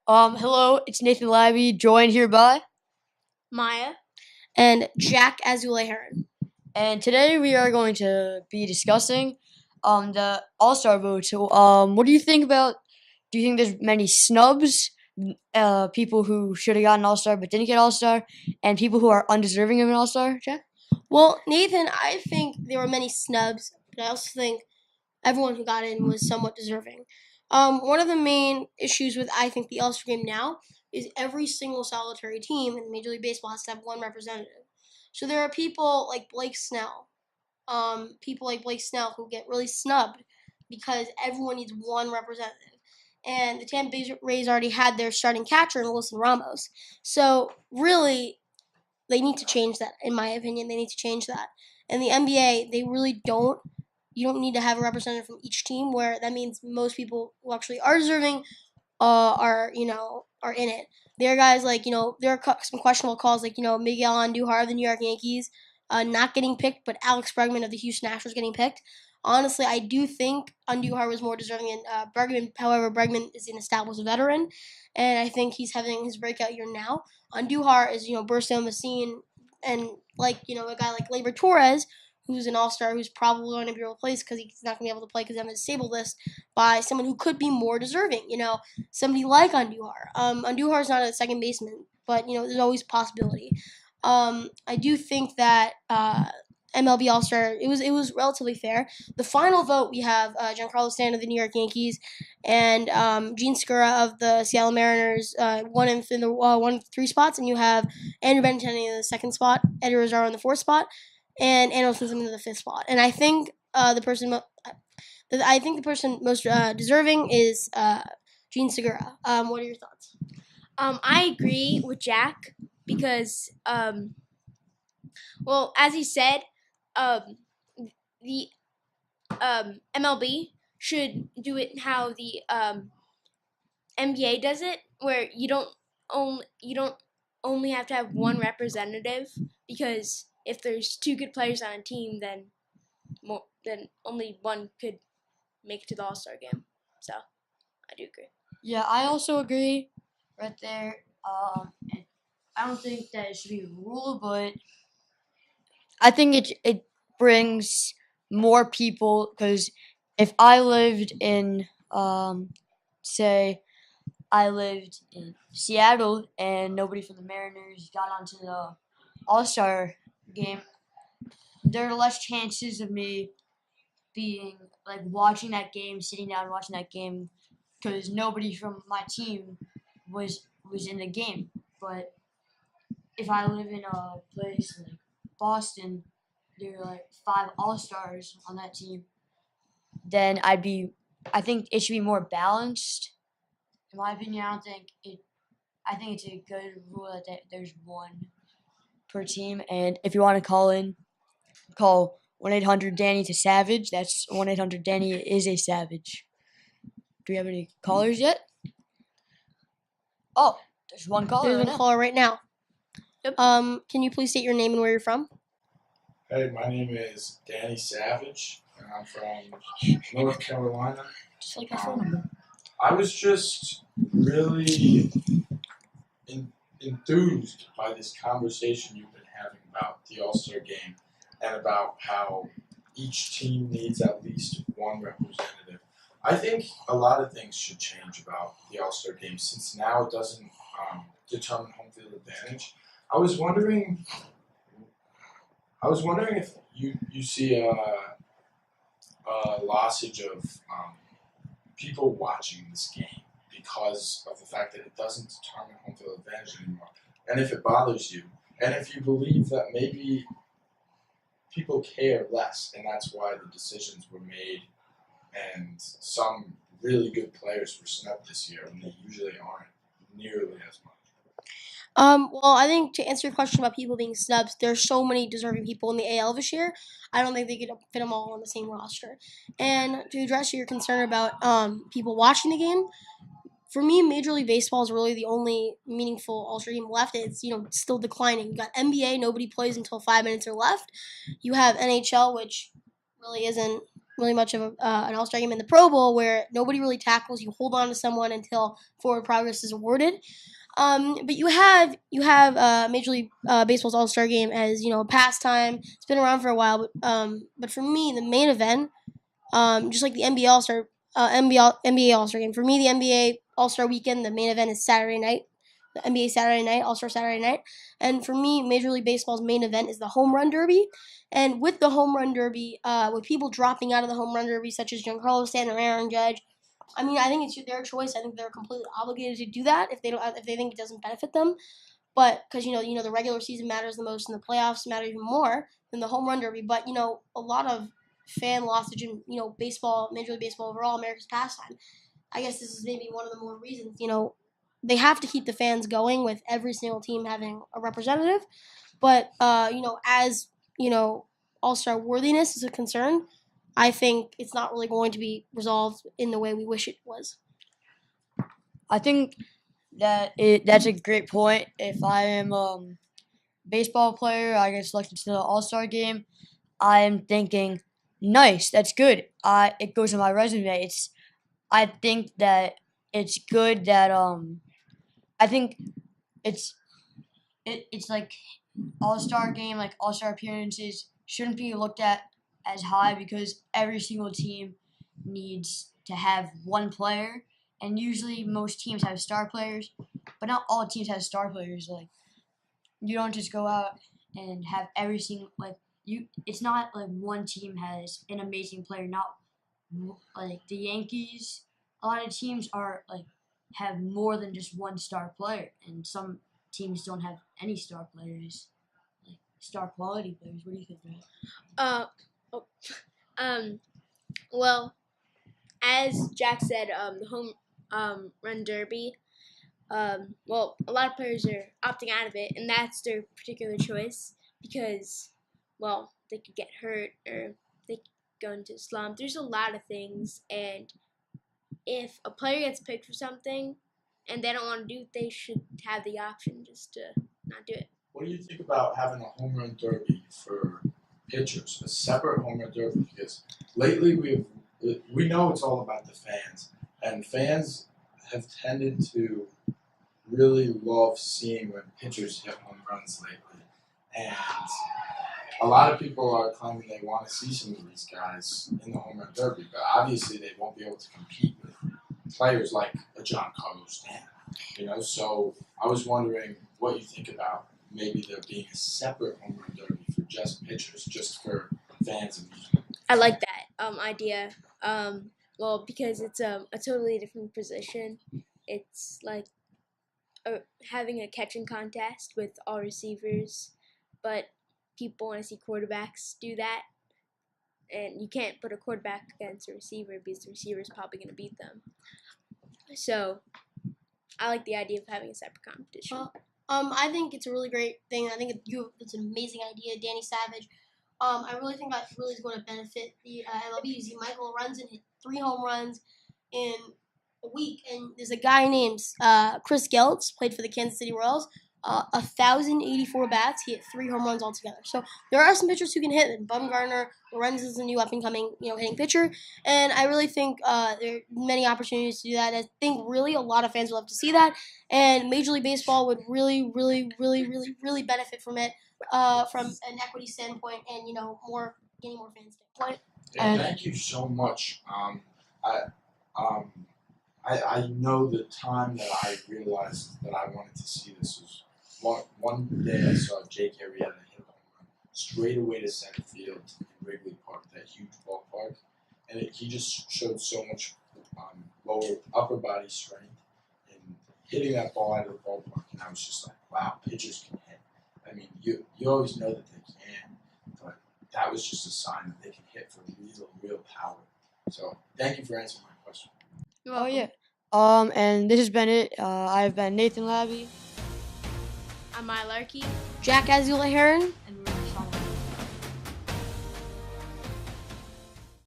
Hello, it's Nathan Labby, joined here by, Maya, and Jack Azule Heron. and today we are going to be discussing the All Star vote. So, what do you think about? Do you think there's many snubs, people who should have gotten All Star but didn't get All Star, and people who are undeserving of an All Star? Jack? Well, Nathan, I think there were many snubs, but I also think everyone who got in was somewhat deserving. One of the main issues with I think the All Star game now is every single solitary team in Major League Baseball has to have one representative. So there are people like Blake Snell who get really snubbed because everyone needs one representative. And the Tampa Bay Rays already had their starting catcher in Wilson Ramos. So really, they need to change that. In my opinion, they need to change that. In the NBA, they really don't. You don't need to have a representative from each team. Where that means most people who actually are deserving are in it. There are guys like there are some questionable calls like Miguel Andujar of the New York Yankees not getting picked, but Alex Bregman of the Houston Astros getting picked. Honestly, I do think Andujar was more deserving than Bregman. However, Bregman is an established veteran, and I think he's having his breakout year now. Andujar is bursting on the scene, and like a guy like Labor Torres, who's an all-star, who's probably going to be replaced because he's not going to be able to play because they have a disabled list by someone who could be more deserving. Somebody like Andujar. Andujar is not a second baseman, but there's always possibility. I do think that MLB All Star it was relatively fair. The final vote we have Giancarlo Stanton of the New York Yankees and Gene Segura of the Seattle Mariners, one in the 1 3 spots, and you have Andrew Benintendi in the second spot, Eddie Rosario in the fourth spot, and Anderson in the fifth spot. And I think the person most deserving is Gene Segura. What are your thoughts? I agree with Jack because, well, as he said, the MLB should do it how the NBA does it, where you don't only have to have one representative, because if there's two good players on a team, then only one could make it to the All-Star game. So I do agree. Yeah, I also agree right there. And I don't think that it should be a rule, but I think it brings more people, because if I lived in say I lived in Seattle and nobody from the Mariners got onto the All-Star game, there are less chances of me being like watching that game, sitting down and watching that game, because nobody from my team was in the game. But if I live in a place like Boston, there are like 5 All-Stars on that team, then I think it should be more balanced. In my opinion, I think it's a good rule that there's one per team. And if you want to call in, call 1-800-DANNY to Savage. That's 1-800-DANNY is a Savage. Do we have any callers yet? Oh, there's one caller. There's one caller right now. Yep. Can you please state your name and where you're from? Hey, my name is Danny Savage, and I'm from North Carolina. Just like our phone number. I was just really enthused by this conversation you've been having about the All-Star game and about how each team needs at least one representative. I think a lot of things should change about the All-Star game, since now it doesn't determine home field advantage. I was wondering if you see a lossage of people watching this game because of the fact that it doesn't determine home field advantage anymore, and if it bothers you, and if you believe that maybe people care less, and that's why the decisions were made, and some really good players were snubbed this year, and they usually aren't nearly as much. Well, I think to answer your question about people being snubs, there's so many deserving people in the AL this year. I don't think they could fit them all on the same roster. And to address your concern about people watching the game, for me, Major League Baseball is really the only meaningful All-Star game left. It's still declining. You got NBA, nobody plays until 5 minutes are left. You have NHL, which really isn't really much of an All-Star game in the Pro Bowl where nobody really tackles. You hold on to someone until forward progress is awarded. But you have Major League Baseball's All-Star Game as a pastime. It's been around for a while, but for me, the main event, just like the NBA All-Star NBA All-Star Game. For me, the NBA All-Star Weekend, the main event is Saturday night. The NBA Saturday night, All-Star Saturday night. And for me, Major League Baseball's main event is the Home Run Derby. And with the Home Run Derby, with people dropping out of the Home Run Derby, such as Giancarlo Stanton or Aaron Judge, I mean, I think it's their choice. I think they're completely obligated to do that if they think it doesn't benefit them. But because the regular season matters the most, and the playoffs matter even more than the Home Run Derby. But a lot of fan lossage in baseball, Major League Baseball overall, America's pastime. I guess this is maybe one of the more reasons. They have to keep the fans going with every single team having a representative. But as All-Star worthiness is a concern, I think it's not really going to be resolved in the way we wish it was. I think that's a great point. If I am baseball player, I get selected to the All-Star game, I am thinking, nice, that's good. It goes on my resume. I think that it's good that I think it's like All-Star game, like All-Star appearances shouldn't be looked at as high because every single team needs to have one player, and usually most teams have star players, but not all teams have star players. Like, you don't just go out and have every single it's not like one team has an amazing player. Not like the Yankees. A lot of teams are have more than just one star player, and some teams don't have any star players, like star quality players. What do you think, Brad? Well, as Jack said, the home run derby. Well, a lot of players are opting out of it, and that's their particular choice because, well, they could get hurt or they could go into a slump. There's a lot of things, and if a player gets picked for something and they don't want to do it, they should have the option just to not do it. What do you think about having a home run derby for pitchers, a separate home run derby? Because lately we know it's all about the fans, and fans have tended to really love seeing when pitchers hit home runs lately. And a lot of people are claiming they want to see some of these guys in the home run derby, but obviously they won't be able to compete with players like a Giancarlo Stanton. So I was wondering what you think about maybe there being a separate home run derby for just pitchers, just for fans of these. I like that idea. Well, because it's a totally different position. It's like having a catching contest with all receivers, but people want to see quarterbacks do that, and you can't put a quarterback against a receiver because the receiver is probably going to beat them. So I like the idea of having a separate competition. I think it's a really great thing. I think it's an amazing idea, Danny Savage. I really think that really is going to benefit the MLB. You see Michael Lorenzen hit 3 home runs in a week, and there's a guy named Chris Geltz, played for the Kansas City Royals. 1,084 bats. He hit 3 home runs altogether. So there are some pitchers who can hit. And Bumgarner, Lorenzen's a new up-and-coming, hitting pitcher. And I really think there are many opportunities to do that. I think really a lot of fans will love to see that. And Major League Baseball would really, really, really, really, really benefit from it from an equity standpoint and, getting more fans standpoint. Yeah, thank you so much. I know the time that I realized that I wanted to see this was one day I saw Jake Arrieta hit a home run straight away to center field in Wrigley Park, that huge ballpark, and he just showed so much upper body strength in hitting that ball out of the ballpark, and I was just like, wow, pitchers can hit. I mean, you always know that they can, but that was just a sign that they can hit for real power. So thank you for answering my question. Oh yeah. And this has been it. I've been Nathan Labby. I'm Maya Larkey. Jack Azula Heron. And